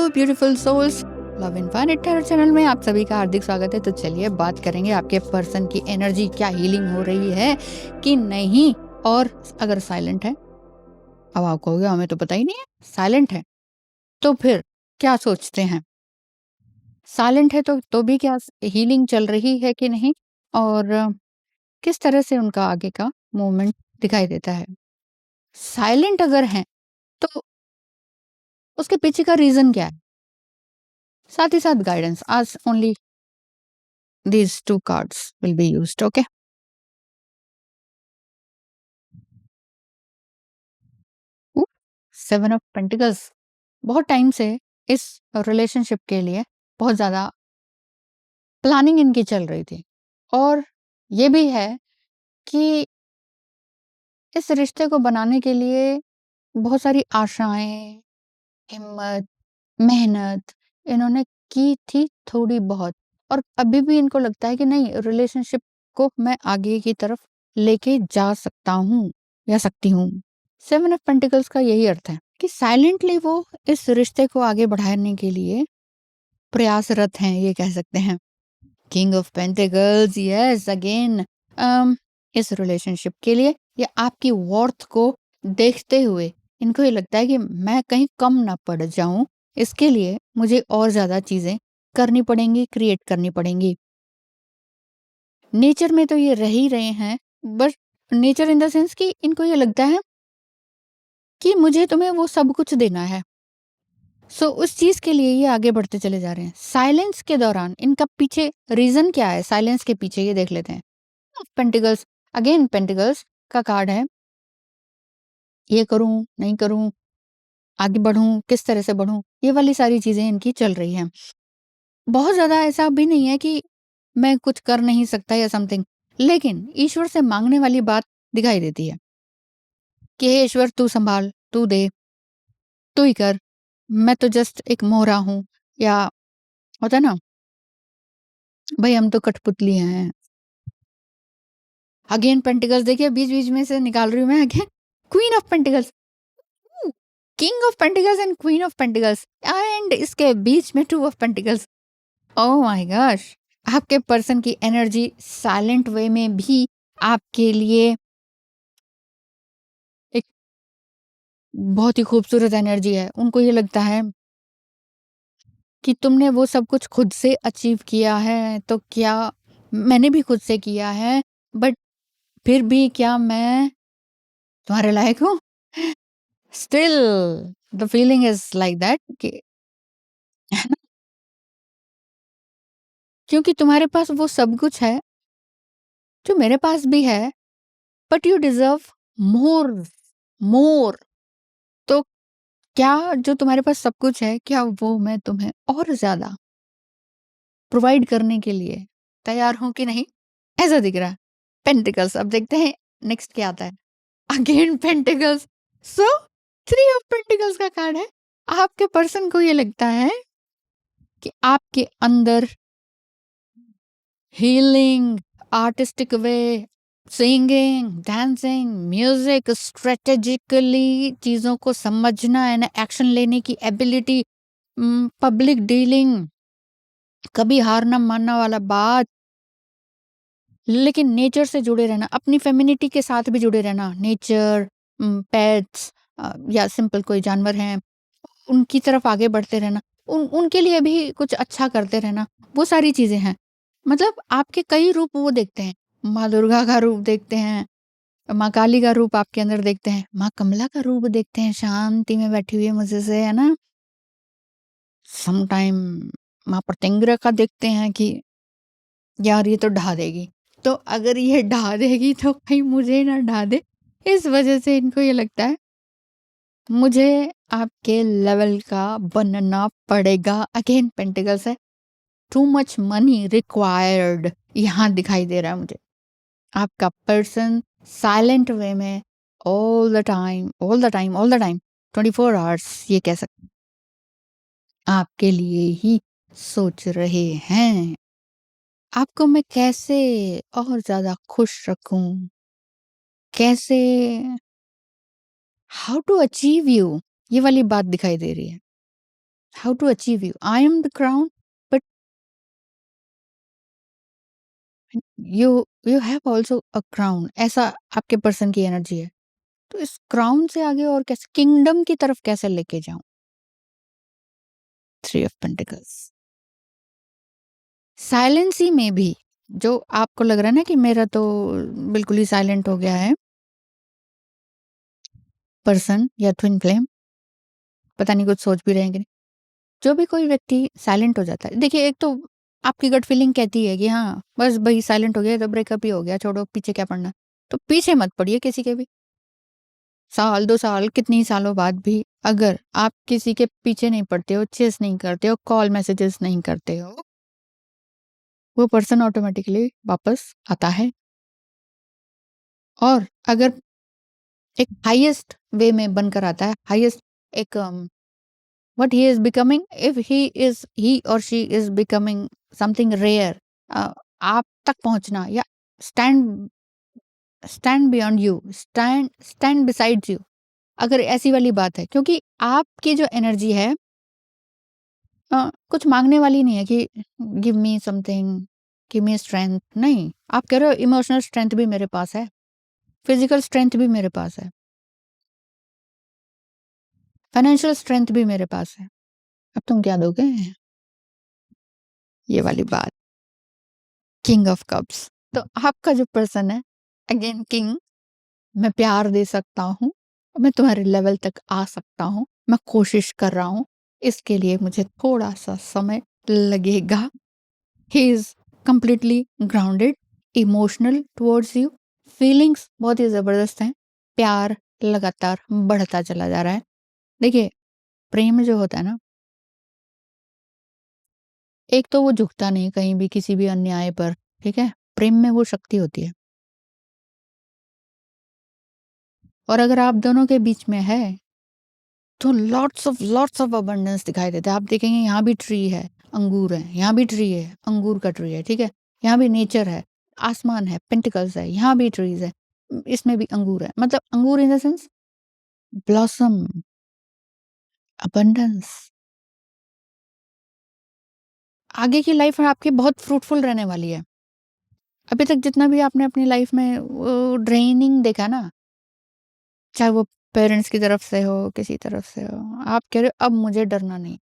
Beautiful souls, love infinite tarot channel में आप सभी का हार्दिक स्वागत है। तो चलिए बात करेंगे आपके पर्सन की एनर्जी क्या हीलिंग हो रही है कि नहीं। और अगर साइलेंट है, अब आप कहोगे हमें तो पता ही नहीं है, साइलेंट है तो फिर क्या सोचते हैं, साइलेंट है तो भी क्या हीलिंग चल रही है कि नहीं, और किस तरह से उनका आगे का मूवमेंट दिखाई देता है। साइलेंट अगर है तो उसके पीछे का रीजन क्या है, साथ ही साथ गाइडेंस। आज only these two cards will be used. Okay. Seven of pentacles बहुत टाइम से इस रिलेशनशिप के लिए बहुत ज्यादा प्लानिंग इनकी चल रही थी, और ये भी है कि इस रिश्ते को बनाने के लिए बहुत सारी आशाएं, हिम्मत, मेहनत इन्होंने की थी थोड़ी बहुत, और अभी भी इनको लगता है कि नहीं, रिलेशनशिप को मैं आगे की तरफ लेके जा सकता हूँ या सकती हूँ। सेवन ऑफ पेंटिकल्स का यही अर्थ है कि साइलेंटली वो इस रिश्ते को आगे बढ़ाने के लिए प्रयासरत हैं, ये कह सकते हैं। King of pentacles, yes again, इस रिलेशनशिप के लिए या आपकी वर्थ को देखते हुए इनको ये लगता है कि मैं कहीं कम ना पड़ जाऊं, इसके लिए मुझे और ज्यादा चीजें करनी पड़ेंगी, क्रिएट करनी पड़ेंगी। नेचर में तो ये रह ही रहे हैं, but nature in the sense कि इनको ये लगता है कि मुझे तुम्हें वो सब कुछ देना है। उस चीज के लिए ये आगे बढ़ते चले जा रहे हैं। साइलेंस के दौरान इनका पीछे रीजन क्या है, साइलेंस के पीछे ये देख लेते हैं। पेंटिकल्स, अगेन पेंटिकल्स का कार्ड है, ये करूं नहीं करूं, आगे बढ़ूं किस तरह से बढ़ूं, ये वाली सारी चीजें इनकी चल रही हैं। बहुत ज्यादा ऐसा भी नहीं है कि मैं कुछ कर नहीं सकता या समथिंग, लेकिन ईश्वर से मांगने वाली बात दिखाई देती है कि हे ईश्वर तू संभाल, तू दे, तू ही कर, मैं तो जस्ट एक मोहरा हूं, या होता है ना भाई हम तो कठपुतली हैं। अगेन पेंटिकल्स देखिए, बीच बीच में से निकाल रही हूँ मैं। Again queen of pentacles, king of pentacles and queen of pentacles, and इसके बीच में two of pentacles. Oh my gosh, आपके पर्सन की एनर्जी साइलेंट वे में भी आपके लिए एक बहुत ही खूबसूरत एनर्जी है। उनको ये लगता है कि तुमने वो सब कुछ खुद से अचीव किया है, तो क्या मैंने भी खुद से किया है, बट फिर भी क्या मैं तुम्हारे लायक हूँ? Still the feeling is like that कि है ना, क्योंकि तुम्हारे पास वो सब कुछ है जो मेरे पास भी है, बट यू डिजर्व मोर, मोर। तो क्या जो तुम्हारे पास सब कुछ है, क्या वो मैं तुम्हें और ज्यादा प्रोवाइड करने के लिए तैयार हूं कि नहीं, ऐसा दिख रहा है। पेंटिकल्स, अब देखते हैं नेक्स्ट क्या आता है। Again pentacles, so three of pentacles का कार्ड है। आपके पर्सन को ये लगता है कि आपके अंदर हीलिंग, आर्टिस्टिक वे, सिंगिंग, डांसिंग, म्यूजिक, स्ट्रेटेजिकली चीजों को समझना एंड एक्शन लेने की एबिलिटी, पब्लिक डीलिंग, कभी हार ना मानना वाला बात, लेकिन नेचर से जुड़े रहना, अपनी फेमिनिटी के साथ भी जुड़े रहना, नेचर, पेट्स, या सिंपल कोई जानवर हैं उनकी तरफ आगे बढ़ते रहना, उनके लिए भी कुछ अच्छा करते रहना, वो सारी चीजें हैं। मतलब आपके कई रूप वो देखते हैं। माँ दुर्गा का रूप देखते हैं, माँ काली का रूप आपके अंदर देखते हैं, माँ कमला का रूप देखते हैं, शांति में बैठी हुई है मुझे से, है ना। समटाइम माँ प्रत्यंगिरा का देखते हैं कि यार ये तो ढा देगी, तो अगर ये ढा देगी तो कहीं मुझे ना ढा दे, इस वजह से इनको ये लगता है मुझे आपके लेवल का बनना पड़ेगा। अगेन पेंटिकल्स है, टू मच मनी रिक्वायर्ड यहाँ दिखाई दे रहा है मुझे। आपका पर्सन साइलेंट वे में all the time, all the time, all the time, 24 hours ये कह सकते, आपके लिए ही सोच रहे हैं आपको मैं कैसे और ज्यादा खुश रखूं, कैसे, हाउ टू अचीव यू, ये वाली बात दिखाई दे रही है। How to achieve you, I am the crown, but you you have also a crown, ऐसा आपके पर्सन की एनर्जी है। तो इस क्राउन से आगे और कैसे किंगडम की तरफ कैसे लेके जाऊं? Three of pentacles. साइलेंसी में भी जो आपको लग रहा है ना कि मेरा तो बिल्कुल ही साइलेंट हो गया है पर्सन या ट्विन फ्लेम, पता नहीं कुछ सोच भी रहे हैं कि नहीं। जो भी कोई व्यक्ति साइलेंट हो जाता है, देखिए एक तो आपकी गट फीलिंग कहती है कि हाँ बस भाई साइलेंट हो गया तो ब्रेकअप ही हो गया, छोड़ो पीछे क्या पड़ना। तो पीछे मत पड़िए किसी के भी। साल 2 साल कितनी सालों बाद भी अगर आप किसी के पीछे नहीं पड़ते हो, चेस नहीं करते हो, कॉल मैसेजेस नहीं करते हो, वो पर्सन ऑटोमेटिकली वापस आता है। और अगर एक हाईएस्ट वे में बनकर आता है, हाईएस्ट एक what he is becoming, if he और she is becoming something rare, आप तक पहुंचना या stand stand beyond you, stand stand beside you, अगर ऐसी वाली बात है, क्योंकि आपकी जो एनर्जी है कुछ मांगने वाली नहीं है कि give me something, give me strength, नहीं। आप कह रहे हो इमोशनल स्ट्रेंथ भी मेरे पास है, फिजिकल स्ट्रेंथ भी मेरे पास है, फाइनेंशियल स्ट्रेंथ भी मेरे पास है, अब तुम क्या दोगे? ये वाली बात। किंग ऑफ कप्स, तो आपका जो पर्सन है, अगेन किंग, मैं प्यार दे सकता हूँ, मैं तुम्हारे लेवल तक आ सकता हूँ, मैं कोशिश कर रहा हूँ, इसके लिए मुझे थोड़ा सा समय लगेगा। He is completely grounded, emotional towards you, feelings बहुत ही जबरदस्त हैं, प्यार लगातार बढ़ता चला जा रहा है। देखिए प्रेम जो होता है ना, एक तो वो झुकता नहीं कहीं भी किसी भी अन्याय पर, ठीक है, प्रेम में वो शक्ति होती है। और अगर आप दोनों के बीच में है तो लॉट्स ऑफ अबंडेंस दिखाई देता है। आप देखेंगे यहाँ भी ट्री है, अंगूर है, यहाँ भी ट्री है, अंगूर का ट्री है, ठीक है, यहाँ भी नेचर है, आसमान है, पेंटिकल्स है, यहाँ भी ट्रीज है, इसमें भी अंगूर है, मतलब अंगूर in the sense blossom, abundance. आगे की लाइफ आपकी बहुत फ्रूटफुल रहने वाली है। अभी तक जितना भी आपने अपनी लाइफ में ड्रेनिंग देखा ना, चाहे वो पेरेंट्स की तरफ से हो, किसी तरफ से हो, आप कह रहे हो अब मुझे डरना नहीं।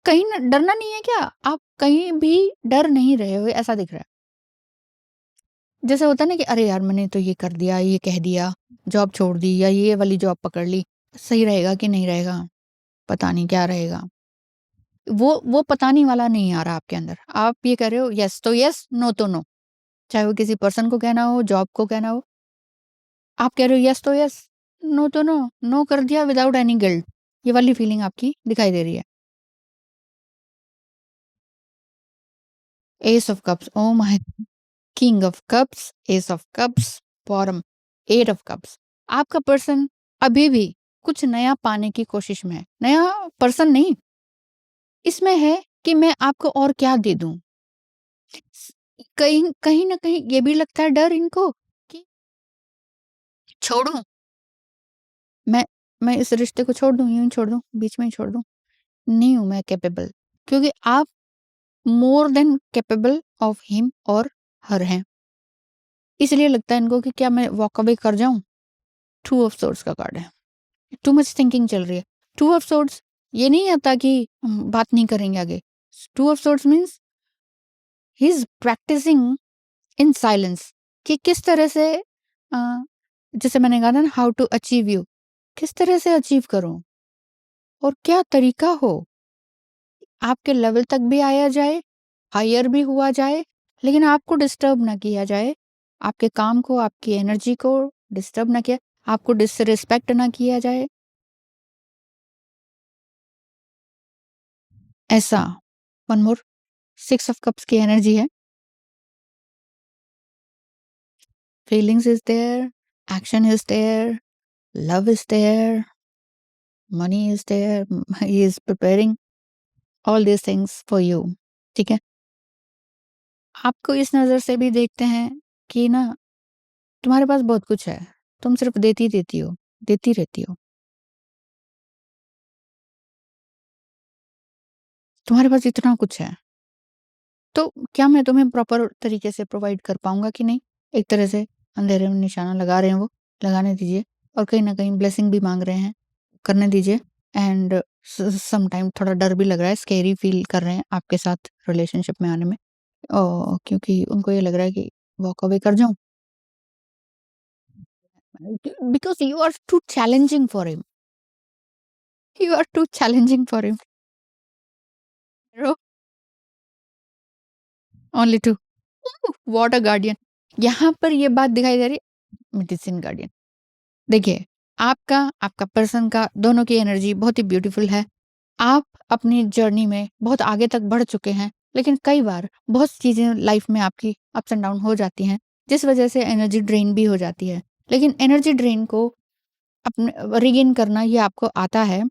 कहीं न डरना नहीं है क्या? आप कहीं भी डर नहीं रहे हो, ऐसा दिख रहा है। जैसे होता है ना कि अरे यार मैंने तो ये कर दिया, ये कह दिया, जॉब छोड़ दी या ये वाली जॉब पकड़ ली, सही रहेगा कि नहीं रहेगा? पता नहीं क्या रहेगा? वो पता नहीं वाला नहीं आ रहा आपके अंदर। आप ये कह रहे हो येस तो येस, नो तो नो। चाहे वो किसी पर्सन को कहना हो, जॉब को कहना हो। आप कह रहे हो येस तो येस, नो तो नो, नो कर दिया विदाउट एनी गिल्ट। ये वाली फीलिंग आपकी दिखाई दे रही है। Ace of cups, oh my, king of cups, ace of cups, bottom, eight of cups. आपका पर्सन अभी भी कुछ नया पाने की कोशिश में है। नया पर्सन नहीं, इसमें है कि मैं आपको और क्या दे दूं। कहीं कहीं ना कहीं ये भी लगता है डर इनको कि छोड़ूं, मैं मैं इस रिश्ते को छोड़ दूं, यूं ही छोड़ दूं, बीच में ही छोड़ दूं। नहीं हूं मैं कैपेबल, क्योंकि आप more than capable of him और हर हैं। इसलिए लगता है इनको कि क्या मैं वॉक अवे कर जाऊं। टू ऑफ सोर्ड्स का कार्ड है, टू मच थिंकिंग चल रही है। टू ऑफ सोर्ड्स ये नहीं आता कि बात नहीं करेंगे आगे। Two of swords means he is practicing in silence कि किस तरह से अ, जैसे मैंने कहा था ना, हाउ टू अचीव यू, किस तरह से अचीव करूं और क्या तरीका हो आपके लेवल तक भी आया जाए, हायर भी हुआ जाए, लेकिन आपको डिस्टर्ब ना किया जाए, आपके काम को, आपकी एनर्जी को डिस्टर्ब ना किया, आपको डिसरिस्पेक्ट ना किया जाए, ऐसा। One more, six of cups की एनर्जी है, feelings is there, action is there, love is there, money is there, he is preparing all these things for you, ठीक है। आपको इस नज़र से भी देखते हैं कि ना तुम्हारे पास बहुत कुछ है, तुम सिर्फ देती रहती हो। तुम्हारे पास इतना कुछ है, तो क्या मैं तुम्हें प्रॉपर तरीके से प्रोवाइड कर पाऊँगा कि नहीं? एक तरह से अंधेरे में निशाना लगा रहे हैं वो, लगाने दीजिए और कहीं न कहीं ब्लेसिंग भी माँग रहे हैं, करने दीजिए एंड स सम टाइम थोड़ा डर भी लग रहा है, स्कैरी फील कर रहे हैं आपके साथ रिलेशनशिप में आने में। क्योंकि उनको ये लग रहा है कि वॉक अवे कर जाऊँ because you are too challenging for him, you are too challenging for him, only to what a guardian. यहाँ पर ये बात दिखाई दे रही है मेडिसिन गार्डियन। देखिए, आपका पर्सन का दोनों की एनर्जी बहुत ही ब्यूटीफुल है। आप अपनी जर्नी में बहुत आगे तक बढ़ चुके हैं, लेकिन कई बार बहुत चीज़ें लाइफ में आपकी अप्स एंड डाउन हो जाती हैं, जिस वजह से एनर्जी ड्रेन भी हो जाती है। लेकिन एनर्जी ड्रेन को अपने रीगेन करना ये आपको आता है।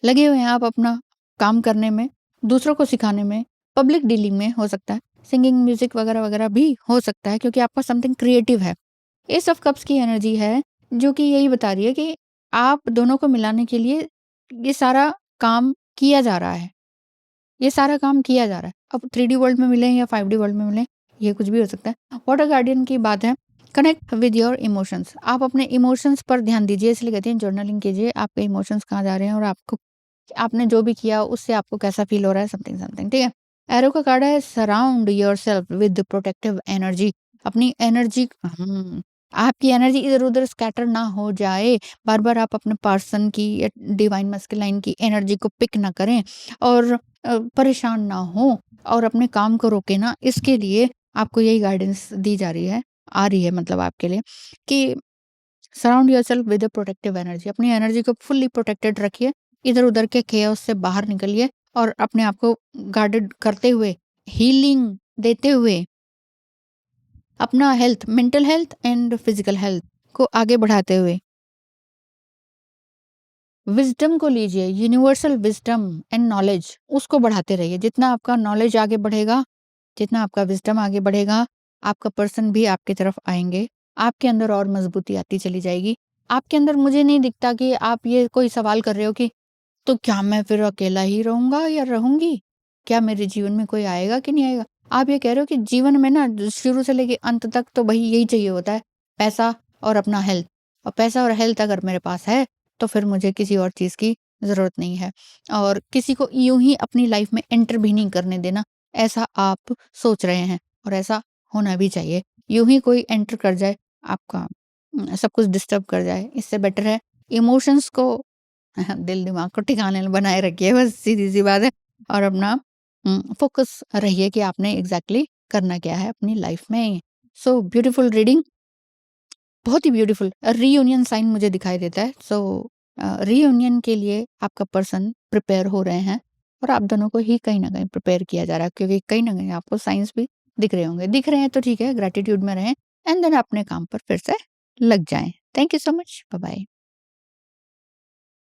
लगे हुए हैं आप अपना काम करने में, दूसरों को सिखाने में, पब्लिक डीलिंग में हो सकता है, सिंगिंग, म्यूज़िक वगैरह-वगैरह भी हो सकता है क्योंकि आपका समथिंग क्रिएटिव है। एस ऑफ कप्स की एनर्जी है जो कि यही बता रही है कि आप दोनों को मिलाने के लिए ये सारा काम किया जा रहा है। ये सारा काम किया जा रहा है। अब 3D वर्ल्ड में मिलें या 5D वर्ल्ड में मिलें, ये कुछ भी हो सकता है। वाटर गार्डियन की बात है, कनेक्ट विद योर इमोशंस। आप अपने इमोशंस पर ध्यान दीजिए, इसलिए कहती हैं जर्नलिंग कीजिए, आपके इमोशंस कहाँ जा रहे हैं और आपको आपने जो भी किया उससे आपको कैसा फ़ील हो रहा है समथिंग समथिंग, ठीक है? एरो का कार्ड है surround yourself with protective energy. अपनी एनर्जी आपकी एनर्जी इधर-उधर स्कैटर ना हो जाए। बार-बार आप अपने पर्सन की या डिवाइन मस्कुलाइन की एनर्जी को पिक ना करें और परेशान ना हों और अपने काम को रोकें ना। इसके लिए आपको यही गाइडेंस दी जा रही है, आ रही है मतलब आपके लिए कि surround yourself with a protective energy. अपनी एनर्जी को फुल्ली प्रोटेक्टेड रखिए, इधर-उधर के केओस से बाहर निकलिए और अपने आप को गार्डेड करते हुए, हीलिंग देते हुए, अपना health, mental health and physical health को आगे बढ़ाते हुए, विज़डम को लीजिए, यूनिवर्सल विज़डम एंड नॉलेज उसको बढ़ाते रहिए। जितना आपका नॉलेज आगे बढ़ेगा, जितना आपका विज़डम आगे बढ़ेगा, आपका पर्सन भी आपकी तरफ आएँगे। आपके अंदर और मज़बूती आती चली जाएगी। आपके अंदर मुझे नहीं दिखता कि आप ये कोई सवाल कर रहे हो कि तो क्या मैं फिर अकेला ही रहूँगा या रहूँगी? क्या मेरे जीवन में कोई आएगा कि नहीं आएगा? आप ये कह रहे हो कि जीवन में ना शुरू से लेके अंत तक तो भई यही चाहिए होता है, पैसा और अपना हेल्थ। और पैसा और हेल्थ अगर मेरे पास है, तो फिर मुझे किसी और चीज़ की ज़रूरत नहीं है। और किसी को यूँ ही अपनी लाइफ़ में एंटर भी नहीं करने देना, ऐसा आप सोच रहे हैं और ऐसा होना भी चाहिए। यूँ ही कोई एंटर कर जाए, आपका सब कुछ डिस्टर्ब कर जाए, इससे बेटर है इमोशंस को दिल दिमाग को ठिकाने बनाए रखिए, बस सीधी-सी बात है। और अपना फ़ोकस रहिए कि आपने एग्ज़ैक्टली करना क्या है अपनी लाइफ़ में। सो ब्यूटीफुल रीडिंग, बहुत ही ब्यूटीफुल रीयूनियन साइन मुझे दिखाई देता है। सो रीयूनियन के लिए आपका पर्सन प्रिपेयर हो रहे हैं और आप दोनों को ही कहीं न कहीं प्रिपेयर किया जा रहा है क्योंकि कहीं न कहीं आपको साइंस भी दिख रहे होंगे। दिख रहे हैं तो ठीक है, ग्रैटिट्यूड में रहें एंड देन अपने काम पर फिर से लग जाएँ। Thank you so much. Bye-bye.